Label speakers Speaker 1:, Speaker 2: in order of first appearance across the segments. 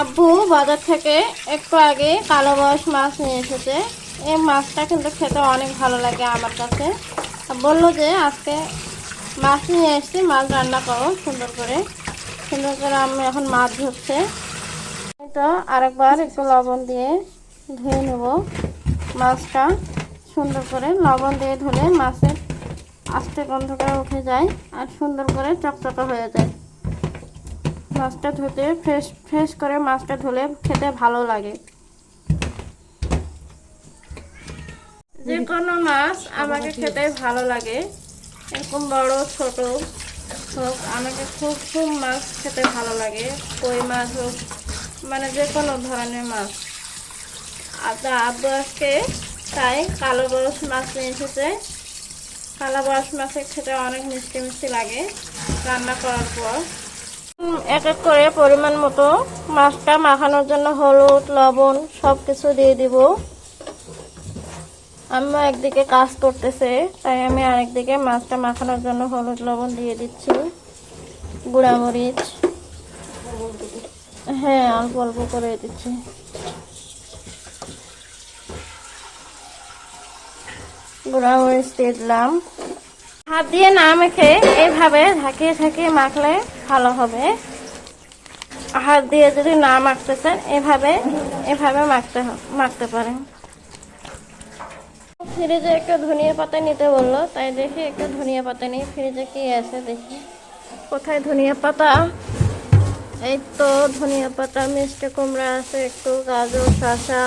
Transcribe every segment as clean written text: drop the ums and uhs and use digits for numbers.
Speaker 1: আব্বু বাজার থেকে একটু আগে কালো বাঁশ মাছ নিয়ে এসেছে। এই মাছটা কিন্তু খেতে অনেক ভালো লাগে আমার কাছে। বললো যে আজকে মাছ নিয়ে এসেছি, মাছ রান্না করো সুন্দর করে। আমি এখন মাছ ধরছে। তো আরেকবার একটু লবণ দিয়ে ধুয়ে নেব মাছটা। সুন্দর করে লবণ দিয়ে ধুলে মাছের আস্তে গন্ধটা উঠে যায় আর সুন্দর করে চকচকে হয়ে যায়। মাছটা ধুতে ফ্রেশ করে মাছটা ধুলে খেতে ভালো লাগে। যে কোনো মাছ আমাকে খেতে ভালো লাগে, এরকম বড় ছোট হোক, আমাকে খুব খুব মাছ খেতে ভালো লাগে। কই মাছ হোক, মানে যে কোনো ধরনের মাছ। আব্বু আজকে তাই কালো বরশ মাছ নিয়ে এসেছে। কালো বরশ মাছের খেতে অনেক মিষ্টি মিষ্টি লাগে রান্না করার পর। এক এক করে পরিমাণ মতো মাছটা মাখানোর জন্য হলুদ লবণ সব কিছু দিয়ে দিব। আম্মা একদিকে কাজ করতেছে, তাই আমি আরেকদিকে মাছটা মাখানোর জন্য হলুদ লবণ দিয়ে দিচ্ছি। গুঁড়ামরিচ, হ্যাঁ অল্প অল্প করে দিচ্ছি। গুঁড়ামরিচ দিয়ে দিলাম। হাত দিয়ে না মেখে এইভাবে ঝাঁকিয়ে ঝাঁকিয়ে মাখলে ভালো হবে। হাত দিয়ে যদি না মাখতে চান এভাবে মাখতে পারেন। ফ্রিজে একটু ধনিয়া পাতা নিতে বললো, তাই দেখি একটু ধনিয়া পাতা নিই। ফ্রিজে কি আছে দেখি। কোথায় ধনিয়া পাতা? এই তো ধনিয়া পাতা, মিষ্টি কুমড়া আছে একটু, গাজর শসা,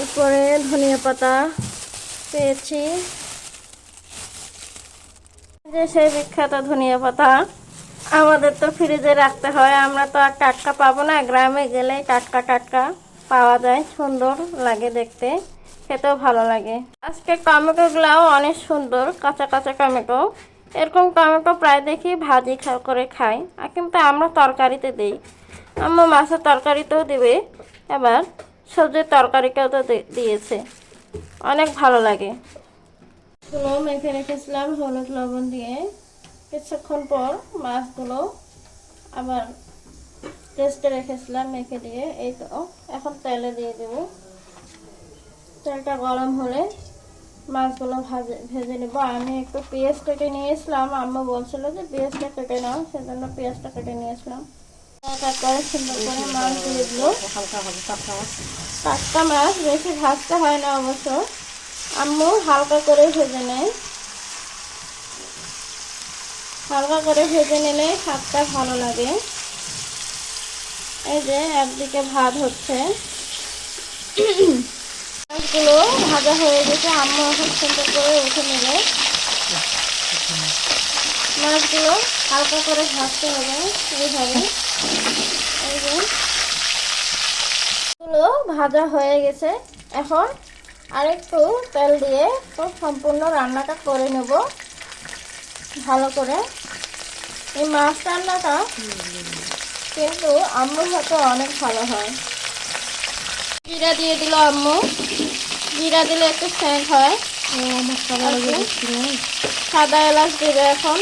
Speaker 1: এরপরে ধনিয়া পাতা পেয়েছি। যে সেই বিখ্যাত ধনিয়া পাতা আমাদের তো ফ্রিজে রাখতে হয়, আমরা তো আর টাটকা পাবো না। গ্রামে গেলে টাটকা টাটকা পাওয়া যায়, সুন্দর লাগে দেখতে, খেতেও ভালো লাগে। আজকে টমেটোগুলাও অনেক সুন্দর, কাঁচা কাঁচা টমেটো। এরকম টমেটো প্রায় দেখি ভাজি করে খাই, আর কিন্তু আমরা তরকারিতে দিই। আম্মা মাছের তরকারিতেও দিবে, এবার সবজির তরকারিকেও তো দিয়েছে, অনেক ভালো লাগে। গুলো মেখে রেখেছিলাম হলুদ লবণ দিয়ে। কিছুক্ষণ পর মাছগুলো আবার রেস্টে রেখেছিলাম মেখে দিয়ে। এই তো এখন তেলে দিয়ে দেব। তেলটা গরম হলে মাছগুলো ভেজে নেব। আমি একটু পেঁয়াজ কেটে নিয়েছিলাম, আম্মা বলছিল যে পেঁয়াজটা কেটে নাও, সেজন্য পেঁয়াজটা কেটে নিয়েছিলাম। তারপরে সুন্দর করে মাছ দিয়ে দিল। টাটকা মাছ বেশি ভাজতে হয় না অবশ্য, আম্মু হালকা করে ভেজে নেয়। হালকা করে ভেজে নিলে স্বাদটা ভালো লাগে। এই যে একদিকে ভাত হচ্ছে, মাছগুলো ভাজা হয়ে গেছে। আম্মু এখন সুন্দর করে উঠে নিলে মাছগুলো হালকা করে ভাজতে হবে এইভাবে। এই যে গুলো ভাজা হয়ে গেছে, এখন আরেকটু তেল দিয়ে সম্পূর্ণ রান্নাটা করে নেব ভালো করে। এই মাছ রান্নাটা কিন্তু আম্মুর হাতে অনেক ভালো হয়। জিরা দিয়ে দিল আম্মু, জিরা দিলে একটু সেন্ট হয়। সাদা এলাচ দিবে এখন।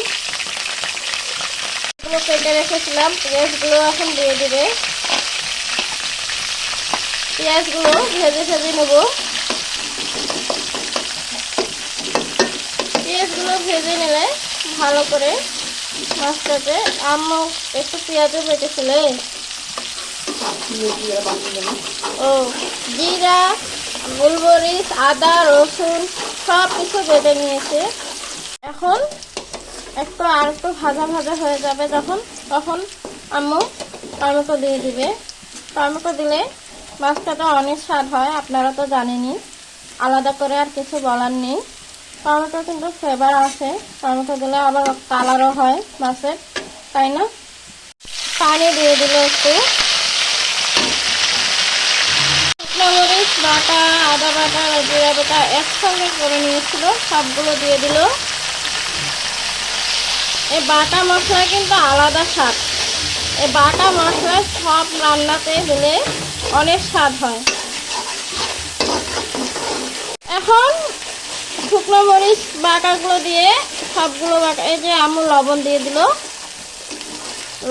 Speaker 1: এগুলো কেটে রেখেছিলাম, পেঁয়াজগুলো এখন দিয়ে দিবে। পেঁয়াজগুলো ভেজে ভেজে নেব। পেঁয়াজগুলো ভেজে নিলে ভালো করে মাছটাতে। আম্মু একটু পেঁয়াজও বেটেছিলে। ও জিরা, গোলমরিচ, আদা রসুন সব কিছু বেটে নিয়েছে। এখন আর একটু ভাজা ভাজা হয়ে যাবে যখন, তখন আম্মু টমেটো দিয়ে দিবে। টমেটো দিলে মাছটাতে অনেক স্বাদ হয়, আপনারা তো জানেনই, আলাদা করে আর কিছু বলার নেই। টমেটো কিন্তু ফ্লেভার আছে, টমেটো দিলে আবার কালারও হয় মাছের, তাই না? পানি দিয়ে দিল একটু। শুকনো মরিচ বাটা, আদা বাটা, জিরা বাটা একসঙ্গে করে নিয়েছিল, সবগুলো দিয়ে দিল। এই বাটা মশলা কিন্তু আলাদা স্বাদ। এই বাটা মশলা সব রান্নাতে দিলে অনেক স্বাদ হয়। এখন শুকনো মরিচ বাটাগুলো দিয়ে সবগুলো বাটা, এই যে আম্মু লবণ দিয়ে দিল,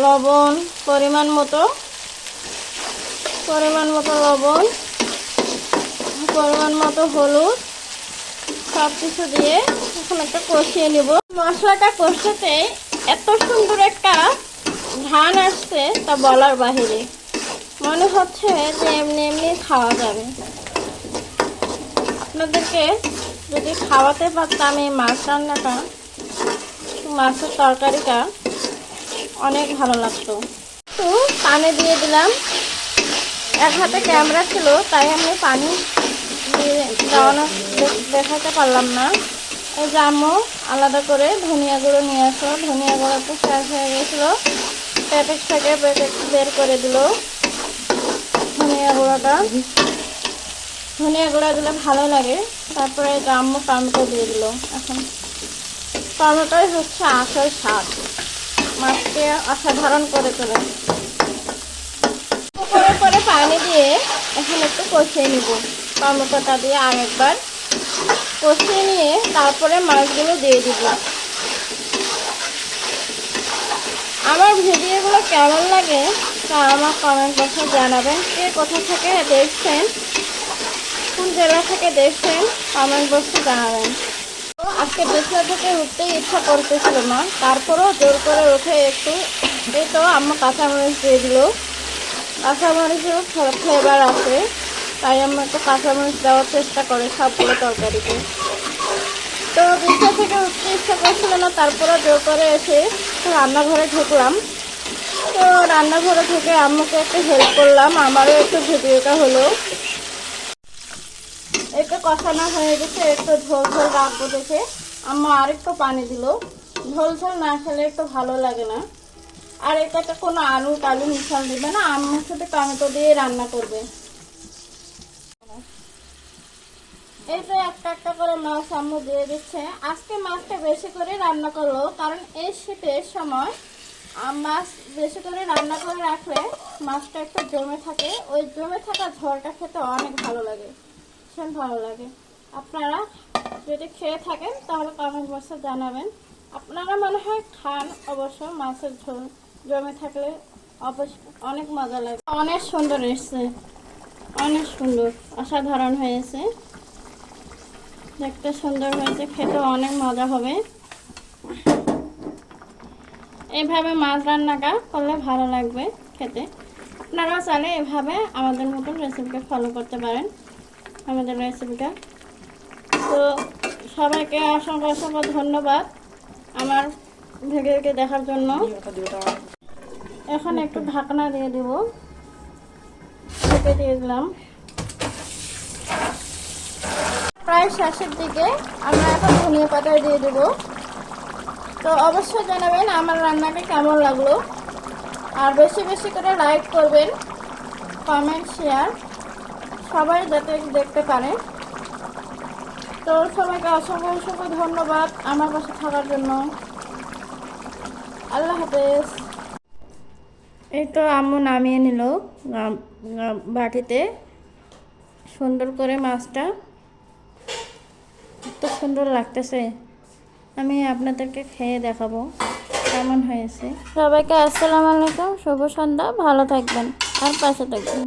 Speaker 1: লবণ পরিমাণ মতো। পরিমাণ মতো লবণ, পরিমাণ মতো হলুদ, সব কিছু দিয়ে এখন একটা কষিয়ে নিব। মশলাটা কষাতে এত সুন্দর একটা ঘ্রাণ আসছে তা বলার বাহিরে, মনে হচ্ছে যে এমনি এমনি খাওয়া যাবে। আপনাদেরকে যদি খাওয়াতে পারতাম এই মাছ রান্নাটা, মাছের তরকারিটা অনেক ভালো লাগতো। তো পানি দিয়ে দিলাম, এক হাতে ক্যামেরা ছিল তাই আমি পানি দিয়ে দেখাতে পারলাম না। এই যে আম্মু আলাদা করে ধনিয়া গুঁড়ো নিয়ে আসো, ধনিয়া গুঁড়ো তো শেষ হয়ে গেছিলো, প্যাকেট থেকে বের করে দিল ধনিয়া গুঁড়োটা। ধনিয়া গুঁড়ো দিলে ভালো লাগে। তারপরে এই যে আম্মু টমেটো দিয়ে দিল। এখন টমেটোই হচ্ছে আসল স্বাদ, মাছকে অসাধারণ করে তোলে। করে পানি দিয়ে এখন একটু কষিয়ে নিব, টমেটোটা দিয়ে আরেকবার কষিয়ে নিয়ে তারপরে মাছগুলো দিয়ে দিব। আমার ভিডিওগুলো কেমন লাগে তা আমার কমেন্ট বক্সে জানাবেন। কে কোথা থেকে দেখছেন, কোন জেলা থেকে দেখছেন, কমেন্ট বক্সে জানাবেন। আজকে বিছানা থেকে উঠতেই ইচ্ছা করতেছিল না, তারপরেও জোর করে উঠে একটু এই তো আম্মু কাঁচামরিচ দিয়ে দিল। কাঁচামরিচেও ফ্লেভার আছে, তাই আমরা একটু কাঁচামরিচ দেওয়ার চেষ্টা করি সবগুলো তরকারিতে। তো বিছানা থেকে উঠতে ইচ্ছা করছিল না, তারপরেও জোর করে এসে রান্নাঘরে ঢুকলাম। তো রান্নাঘরে ঢুকে আম্মুকে একটু হেল্প করলাম, আমারও একটু ভিডিওটা হলো। একটু কষানো হয়ে গেছে, একটু ঝোল ঝোল রাখবো দেখে আম্মা আরেকটু পানি দিল। ঝোল ঝোল না খেলে একটু ভালো লাগে না। আর এটাতে কোনো আলু টালু মিশাল দিবে না, আম্মুর সাথে টমেটো দিয়ে রান্না করবে। এই তো একটা একটা করে মাছ আম্মু দিয়ে দিচ্ছে। আজকে মাছটা বেশি করে রান্না করলো, কারণ এই শীতের সময় মাছ বেশি করে রান্না করে রাখলে মাছটা একটু জমে থাকে, ওই জমে থাকা ঝোলটা খেতে অনেক ভালো লাগে, ভীষণ ভালো লাগে। আপনারা যদি খেয়ে থাকেন তাহলে কমেন্ট বক্সে জানাবেন। আপনারা মনে হয় খান অবশ্য, মাছের ঝোল জমে থাকলে অবশ্য অনেক মজা লাগে। অনেক সুন্দর এসছে, অনেক সুন্দর, অসাধারণ হয়েছে, দেখতে সুন্দর হয়েছে, খেতে অনেক মজা হবে। এইভাবে মাছ রান্নাটা করলে ভালো লাগবে খেতে। আপনারাও চাইলে এভাবে আমাদের মতন রেসিপিটা ফলো করতে পারেন, আমাদের রেসিপিটা। তো সবাইকে অসংখ্য অসংখ্য ধন্যবাদ আমার ভিডিওকে দেখার জন্য। এখন একটু ঢাকনা দিয়ে দেব, ঢেকে দিয়ে দিলাম। প্রায় শেষের দিকে আমরা এখন ধনিয়া পাতা দিয়ে দেবো। তো অবশ্যই জানাবেন আমার রান্নাটা কেমন লাগলো, আর বেশি বেশি করে লাইক করবেন, কমেন্ট শেয়ার সবাই যাতে দেখতে পারে। তো সবাইকে অসংখ্য অসংখ্য ধন্যবাদ আমার পাশে থাকার জন্য। আল্লাহ হাফেজ। এই তো আম্মু নামিয়ে নিল বাটিতে, সুন্দর করে মাছটা, এত সুন্দর লাগতেছে। আমি আপনাদেরকে খেয়ে দেখাবো কেমন হয়েছে। সবাইকে আসসালামু আলাইকুম, শুভ সন্ধ্যা, ভালো থাকবেন আর পাশে থাকবেন।